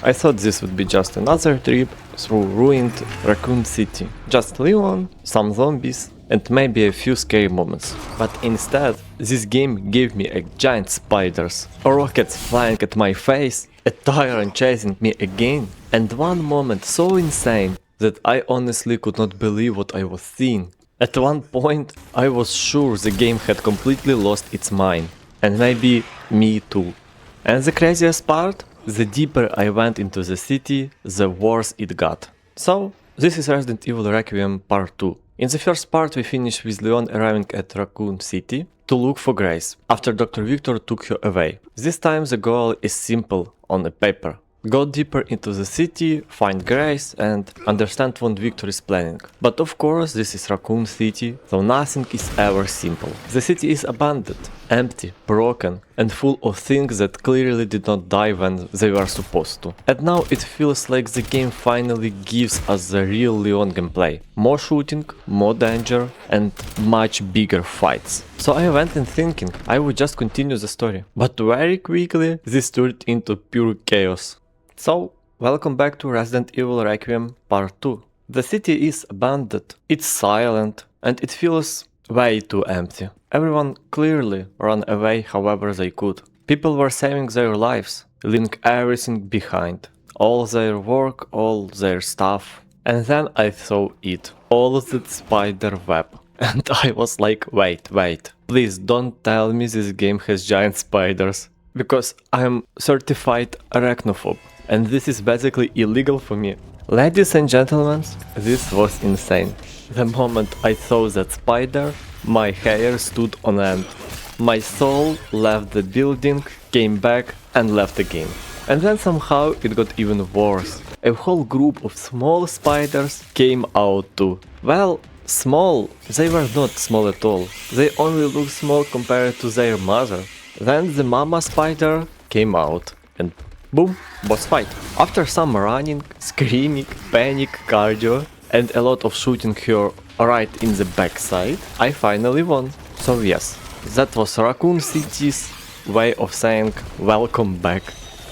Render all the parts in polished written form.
I thought this would be just another trip through ruined Raccoon City. Just Leon, some zombies, and maybe a few scary moments. But instead, this game gave me a giant spiders, rockets flying at my face, a tyrant chasing me again, and one moment so insane that I honestly could not believe what I was seeing. At one point, I was sure the game had completely lost its mind, and maybe me too. And the craziest part? The deeper I went into the city, the worse it got. So, this is Resident Evil Requiem Part 2. In the first part we finished with Leon arriving at Raccoon City to look for Grace, after Dr. Victor took her away. This time the goal is simple on a paper. Go deeper into the city, find Grace and understand what Victor is planning. But of course this is Raccoon City, so nothing is ever simple. The city is abandoned, empty, broken and full of things that clearly did not die when they were supposed to. And now it feels like the game finally gives us the real Leon gameplay. More shooting, more danger and much bigger fights. So I went in thinking I would just continue the story. But very quickly this turned into pure chaos. So, welcome back to Resident Evil Requiem Part 2. The city is abandoned, it's silent, and it feels way too empty. Everyone clearly ran away however they could. People were saving their lives, leaving everything behind. All their work, all their stuff. And then I saw it, all that spider web. And I was like, wait, please don't tell me this game has giant spiders. Because I'm certified arachnophobe. And this is basically illegal for me. Ladies and gentlemen, this was insane. The moment I saw that spider, my hair stood on end. My soul left the building, came back and left again. And then somehow it got even worse. A whole group of small spiders came out too. Well, small, they were not small at all. They only looked small compared to their mother. Then the mama spider came out and boom, boss fight. After some running, screaming, panic, cardio and a lot of shooting her right in the backside, I finally won. So yes, that was Raccoon City's way of saying welcome back.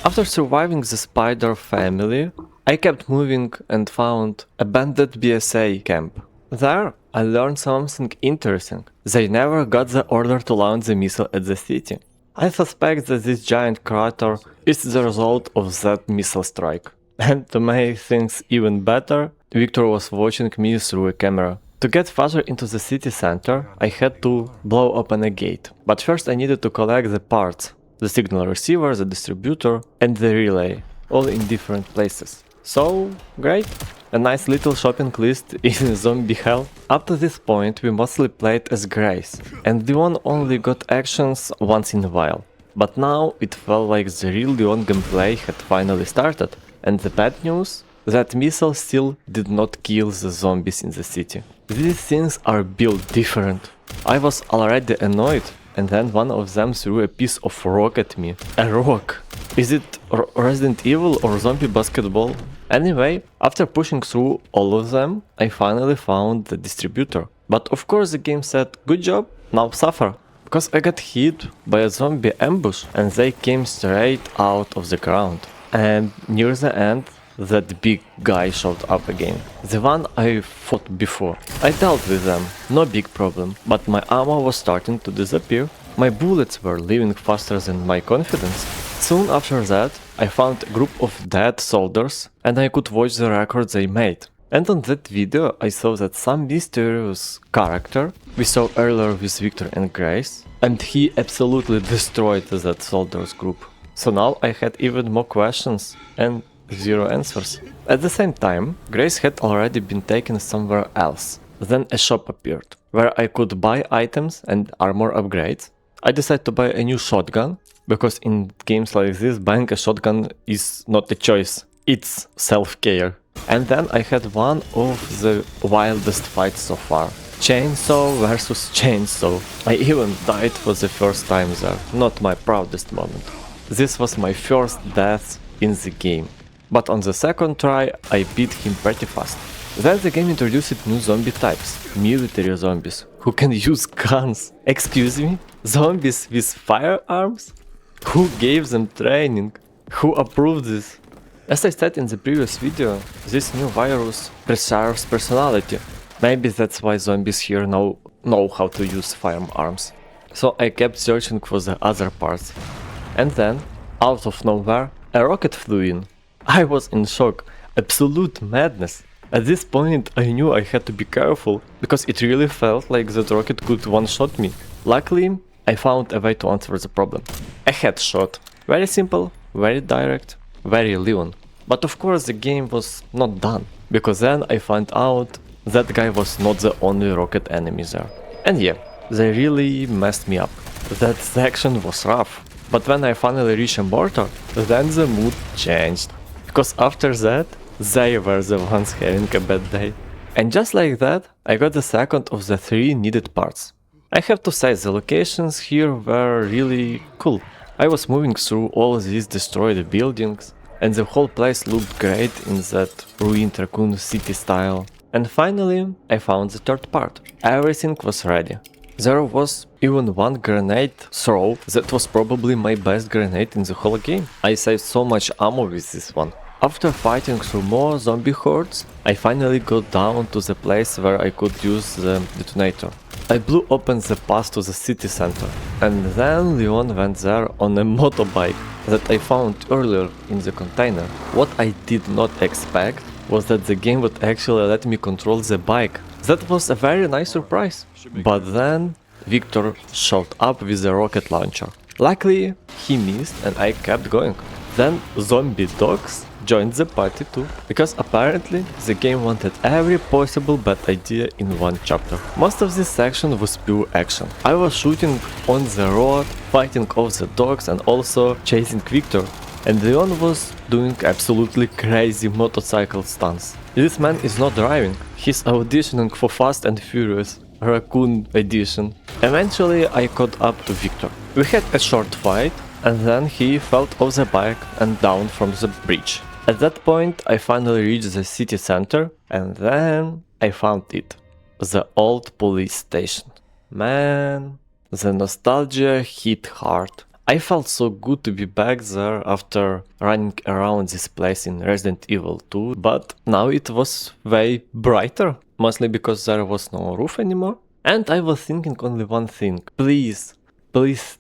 After surviving the spider family, I kept moving and found abandoned BSA camp. There, I learned something interesting. They never got the order to launch the missile at the city. I suspect that this giant crater is the result of that missile strike. And to make things even better, Victor was watching me through a camera. To get further into the city center, I had to blow open a gate. But first I needed to collect the parts, the signal receiver, the distributor and the relay, all in different places. So, great! A nice little shopping list in zombie hell. Up to this point we mostly played as Grace, and Leon only got actions once in a while. But now it felt like the real Leon gameplay had finally started, and the bad news? That missile still did not kill the zombies in the city. These things are built different. I was already annoyed, and then one of them threw a piece of rock at me. A rock! Is it Resident Evil or zombie basketball? Anyway, after pushing through all of them, I finally found the distributor. But of course the game said, good job, now suffer. Because I got hit by a zombie ambush and they came straight out of the ground. And near the end, that big guy showed up again. The one I fought before. I dealt with them, no big problem, but my ammo was starting to disappear. My bullets were leaving faster than my confidence. Soon after that, I found a group of dead soldiers and I could watch the records they made. And on that video I saw that some mysterious character we saw earlier with Victor and Grace, and he absolutely destroyed that soldiers group. So now I had even more questions and zero answers. At the same time, Grace had already been taken somewhere else. Then a shop appeared, where I could buy items and armor upgrades. I decided to buy a new shotgun, because in games like this, buying a shotgun is not a choice, it's self-care. And then I had one of the wildest fights so far. Chainsaw versus chainsaw. I even died for the first time there, not my proudest moment. This was my first death in the game. But on the second try, I beat him pretty fast. Then the game introduced new zombie types, military zombies, who can use guns. Excuse me? Zombies with firearms? Who gave them training? Who approved this? As I said in the previous video, this new virus preserves personality. Maybe that's why zombies here now know how to use firearms. So I kept searching for the other parts. And then, out of nowhere, a rocket flew in. I was in shock, absolute madness. At this point I knew I had to be careful, because it really felt like that rocket could one-shot me. Luckily, I found a way to answer the problem. A headshot. Very simple, very direct, very Leon. But of course the game was not done, because then I found out that guy was not the only rocket enemy there. And yeah, they really messed me up. That section was rough. But when I finally reached a mortar, then the mood changed. Because after that, they were the ones having a bad day. And just like that, I got the second of the 3 needed parts. I have to say, the locations here were really cool. I was moving through all these destroyed buildings, and the whole place looked great in that ruined Raccoon City style. And finally, I found the third part. Everything was ready. There was even one grenade throw that was probably my best grenade in the whole game. I saved so much ammo with this one. After fighting through more zombie hordes, I finally got down to the place where I could use the detonator. I blew open the path to the city center, and then Leon went there on a motorbike that I found earlier in the container. What I did not expect was that the game would actually let me control the bike. That was a very nice surprise. But then Victor showed up with a rocket launcher. Luckily, he missed and I kept going. Then zombie dogs joined the party too, because apparently the game wanted every possible bad idea in one chapter. Most of this section was pure action. I was shooting on the road, fighting off the dogs and also chasing Victor. And Leon was doing absolutely crazy motorcycle stunts. This man is not driving, he's auditioning for Fast and Furious Raccoon edition. Eventually I caught up to Victor. We had a short fight, and then he fell off the bike and down from the bridge. At that point I finally reached the city center, and then I found it. The old police station. Man, the nostalgia hit hard. I felt so good to be back there after running around this place in Resident Evil 2, but now it was way brighter, mostly because there was no roof anymore. And I was thinking only one thing: please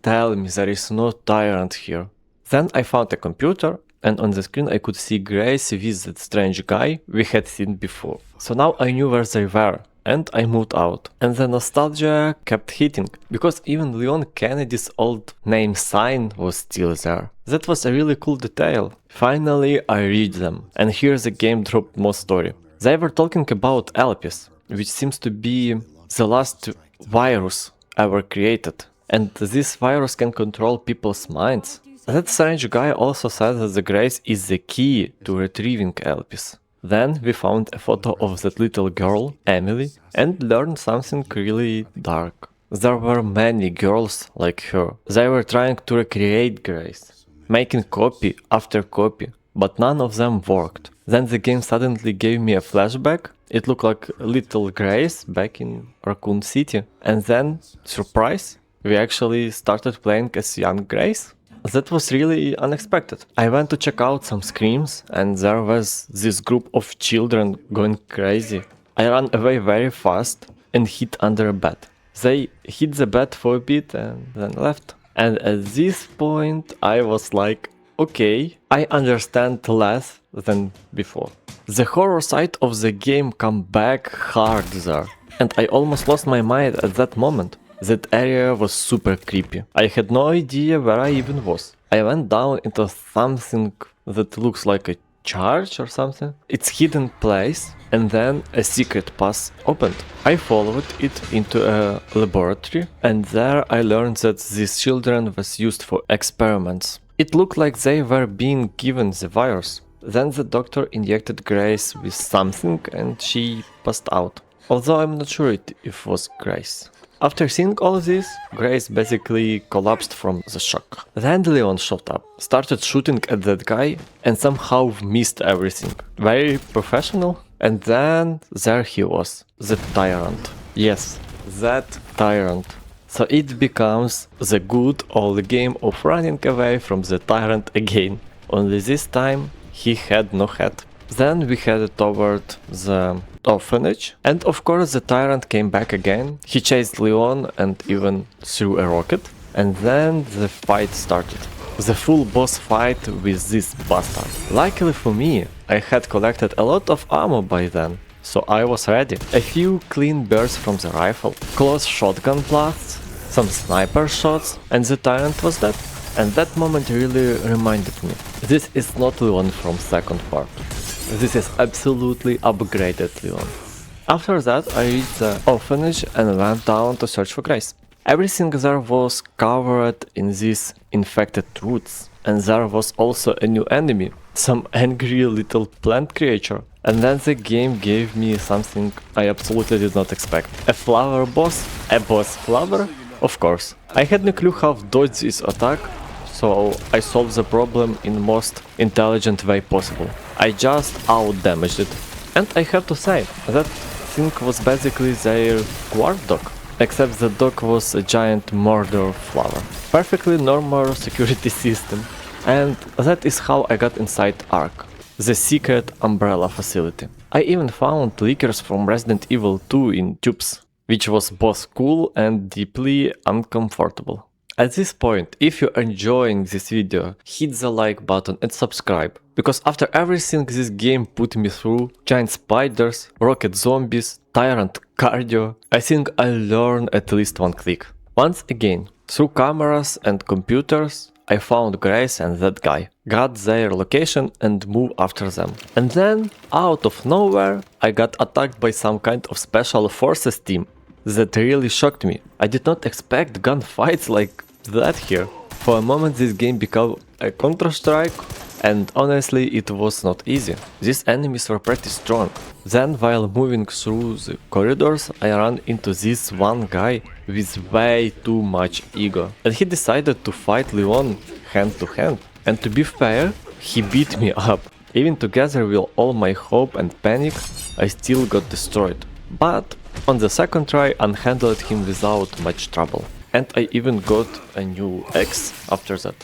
tell me there is no Tyrant here. Then I found a computer, and on the screen I could see Grace with that strange guy we had seen before. So now I knew where they were, and I moved out. And the nostalgia kept hitting, because even Leon Kennedy's old name sign was still there. That was a really cool detail. Finally I read them, and here the game dropped more story. They were talking about Elpis, which seems to be the last virus ever created. And this virus can control people's minds. That strange guy also said that the Grace is the key to retrieving Elpis. Then we found a photo of that little girl, Emily, and learned something really dark. There were many girls like her. They were trying to recreate Grace, making copy after copy, but none of them worked. Then the game suddenly gave me a flashback. It looked like little Grace back in Raccoon City. And then, surprise, we actually started playing as young Grace. That was really unexpected. I went to check out some screams, and there was this group of children going crazy. I ran away very fast and hid under a bed. They hit the bed for a bit and then left. And at this point I was like, okay, I understand less than before. The horror side of the game come back hard there, and I almost lost my mind at that moment. That area was super creepy. I had no idea where I even was. I went down into something that looks like a church or something. It's hidden place, and then a secret path opened. I followed it into a laboratory, and there I learned that these children was used for experiments. It looked like they were being given the virus. Then the doctor injected Grace with something and she passed out. Although I'm not sure if it was Grace. After seeing all this, Grace basically collapsed from the shock. Then Leon showed up, started shooting at that guy, and somehow missed everything. Very professional. And then there he was, the Tyrant. Yes, that Tyrant. So it becomes the good old game of running away from the Tyrant again. Only this time he had no head. Then we headed toward the orphanage, and of course the Tyrant came back again. He chased Leon and even threw a rocket, and then the fight started. The full boss fight with this bastard. Luckily for me, I had collected a lot of ammo by then, so I was ready. A few clean bursts from the rifle, close shotgun blasts, some sniper shots, and the Tyrant was dead. And that moment really reminded me, this is not Leon from second part. This is absolutely upgraded Leon. After that I reached the orphanage and went down to search for Grace. Everything there was covered in these infected roots, and there was also a new enemy, some angry little plant creature. And then the game gave me something I absolutely did not expect. A flower boss? A boss flower? Of course. I had no clue how to dodge this attack, so I solved the problem in most intelligent way possible. I just out-damaged it. And I have to say, that thing was basically their guard dog. Except the dog was a giant murder flower. Perfectly normal security system. And that is how I got inside Ark, the secret umbrella facility. I even found leakers from Resident Evil 2 in tubes, which was both cool and deeply uncomfortable. At this point, if you're enjoying this video, hit the like button and subscribe, because after everything this game put me through, giant spiders, rocket zombies, Tyrant cardio, I think I learned at least one click. Once again, through cameras and computers, I found Grace and that guy, got their location and moved after them. And then, out of nowhere, I got attacked by some kind of special forces team. That really shocked me. I did not expect gunfights like that here. For a moment this game became a Counter-Strike, and honestly it was not easy. These enemies were pretty strong. Then while moving through the corridors I ran into this one guy with way too much ego. And he decided to fight Leon hand to hand. And to be fair, he beat me up. Even together with all my hope and panic, I still got destroyed. But on the second try I handled him without much trouble. And I even got a new ex after that.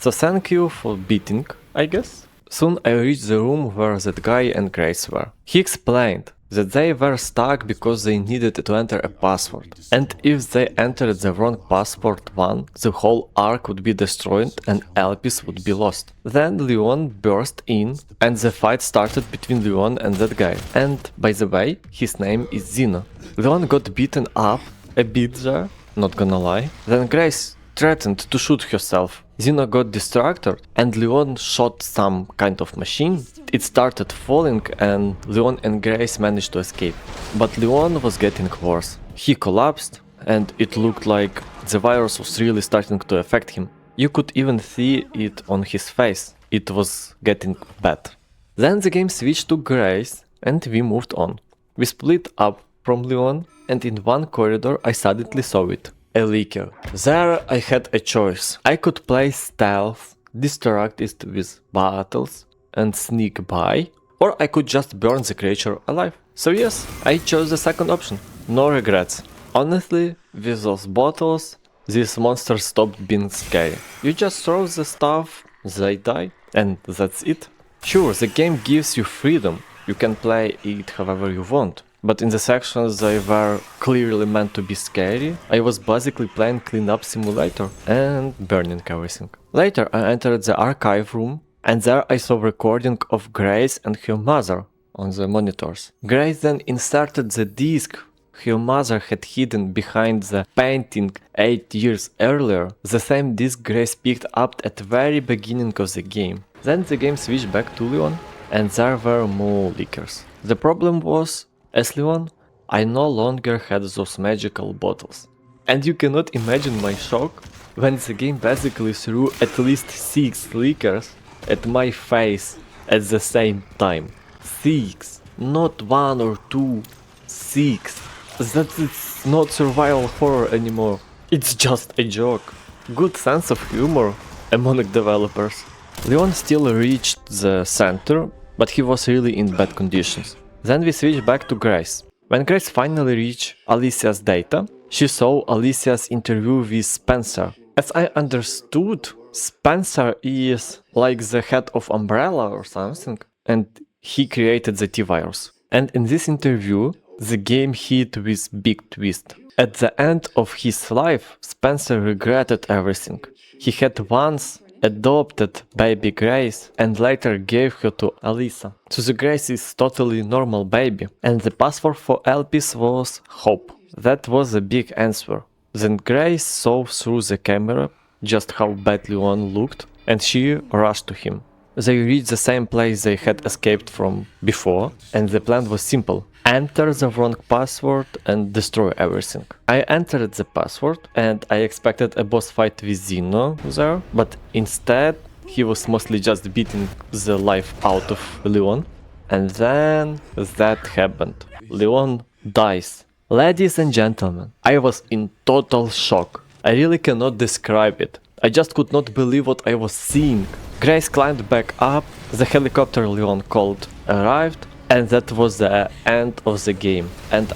So thank you for beating, I guess. Soon I reached the room where that guy and Grace were. He explained that they were stuck because they needed to enter a password. And if they entered the wrong password one, the whole Ark would be destroyed and LPs would be lost. Then Leon burst in and the fight started between Leon and that guy. And by the way, his name is Zeno. Leon got beaten up a bit there, not gonna lie. Then Grace threatened to shoot herself. Zeno got distracted and Leon shot some kind of machine. It started falling and Leon and Grace managed to escape. But Leon was getting worse. He collapsed and it looked like the virus was really starting to affect him. You could even see it on his face. It was getting bad. Then the game switched to Grace and we moved on. We split up from Leon and in one corridor I suddenly saw it. A leaker. There I had a choice. I could play stealth, distract it with battles and sneak by, or I could just burn the creature alive. So yes, I chose the second option. No regrets. Honestly, with those bottles, these monsters stopped being scary. You just throw the stuff, they die, and that's it. Sure, the game gives you freedom. You can play it however you want. But in the sections they were clearly meant to be scary, I was basically playing cleanup simulator and burning everything. Later I entered the archive room and there I saw recording of Grace and her mother on the monitors. Grace then inserted the disc her mother had hidden behind the painting 8 years earlier, the same disc Grace picked up at the very beginning of the game. Then the game switched back to Leon and there were more leakers. The problem was, as Leon, I no longer had those magical bottles. And you cannot imagine my shock when the game basically threw at least 6 leakers at my face at the same time. 6, not 1 or 2, 6. That's not survival horror anymore. It's just a joke. Good sense of humor among developers. Leon still reached the center, but he was really in bad conditions. Then we switched back to Grace. When Grace finally reached Alicia's data, she saw Alicia's interview with Spencer. As I understood, Spencer is like the head of Umbrella or something, and he created the T-Virus. And in this interview, the game hit with big twist. At the end of his life, Spencer regretted everything. He had once adopted baby Grace and later gave her to Alyssa. So the Grace is totally normal baby, and the password for Elpis was hope. That was a big answer. Then Grace saw through the camera just how bad Leon looked, and she rushed to him. They reached the same place they had escaped from before, and the plan was simple. Enter the wrong password and destroy everything. I entered the password and I expected a boss fight with Zeno there, but instead he was mostly just beating the life out of Leon. And then that happened. Leon dies. Ladies and gentlemen, I was in total shock. I really cannot describe it. I just could not believe what I was seeing. Grace climbed back up, the helicopter Leon called arrived, and that was the end of the game. And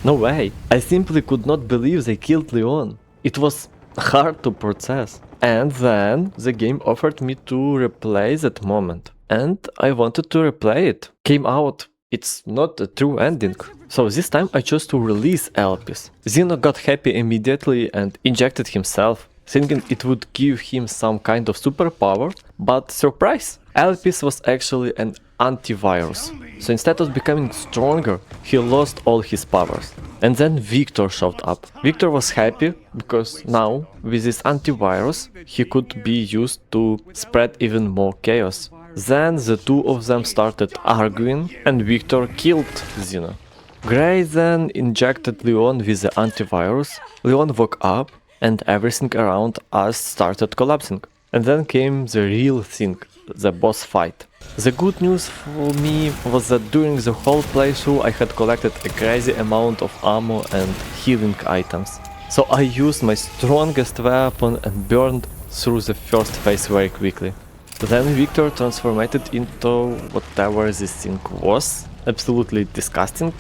no way. I simply could not believe they killed Leon. It was hard to process. And then the game offered me to replay that moment. And I wanted to replay it. Came out. It's not a true ending. So this time I chose to release Elpis. Zeno got happy immediately and injected himself, thinking it would give him some kind of superpower, but surprise! Elpis was actually an antivirus. So instead of becoming stronger, he lost all his powers. And then Victor showed up. Victor was happy because now, with this antivirus, he could be used to spread even more chaos. Then the two of them started arguing and Victor killed Zeno. Grace then injected Leon with the antivirus. Leon woke up and everything around us started collapsing. And then came the real thing, the boss fight. The good news for me was that during the whole playthrough I had collected a crazy amount of ammo and healing items. So I used my strongest weapon and burned through the first phase very quickly. Then Victor transformed it into whatever this thing was. Absolutely disgusting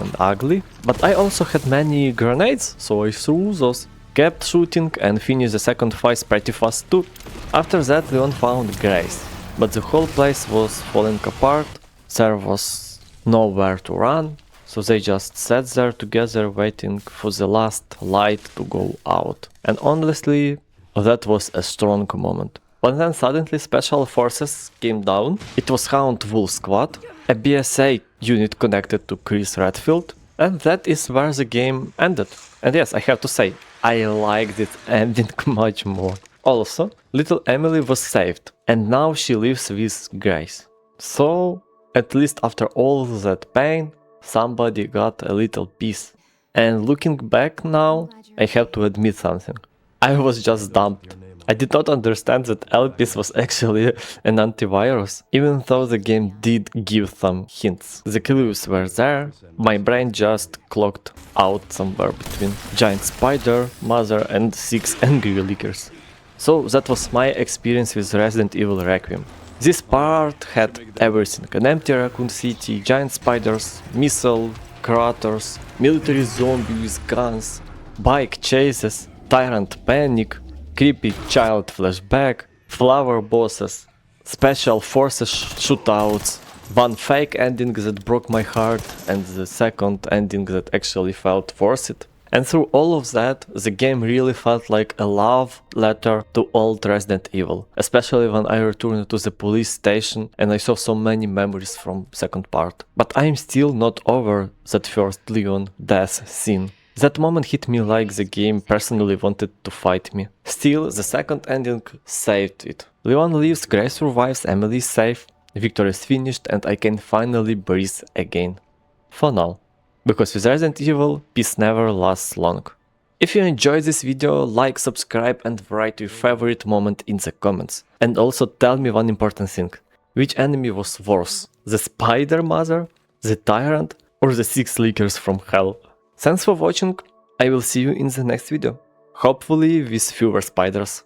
and ugly. But I also had many grenades, so I threw those. Kept shooting and finished the second phase pretty fast too. After that Leon found Grace, but the whole place was falling apart, there was nowhere to run, so they just sat there together waiting for the last light to go out. And honestly, that was a strong moment. But then suddenly special forces came down. It was Hound Wolf Squad, a BSA unit connected to Chris Redfield, and that is where the game ended. And yes, I have to say, I liked it ending much more. Also, little Emily was saved, and now she lives with Grace. So, at least after all that pain, somebody got a little peace. And looking back now, I have to admit something. I was just dumped. I did not understand that Elpis was actually an antivirus, even though the game did give some hints. The clues were there, my brain just clocked out somewhere between giant spider, mother and 6 angry lickers. So that was my experience with Resident Evil Requiem. This part had everything: an empty Raccoon City, giant spiders, missile craters, military zombies with guns, bike chases, Tyrant panic, creepy child flashback, flower bosses, special forces shootouts, one fake ending that broke my heart and the second ending that actually felt worth it. And through all of that, the game really felt like a love letter to old Resident Evil, especially when I returned to the police station and I saw so many memories from second part. But I'm still not over that first Leon death scene. That moment hit me like the game personally wanted to fight me. Still, the second ending saved it. Leon lives, Grace survives, Emily is safe, Victor is finished and I can finally breathe again. For now. Because with Resident Evil, peace never lasts long. If you enjoyed this video, like, subscribe and write your favorite moment in the comments. And also tell me one important thing. Which enemy was worse? The Spider Mother, the Tyrant, or the 6 Lickers from Hell? Thanks for watching, I will see you in the next video. Hopefully with fewer spiders.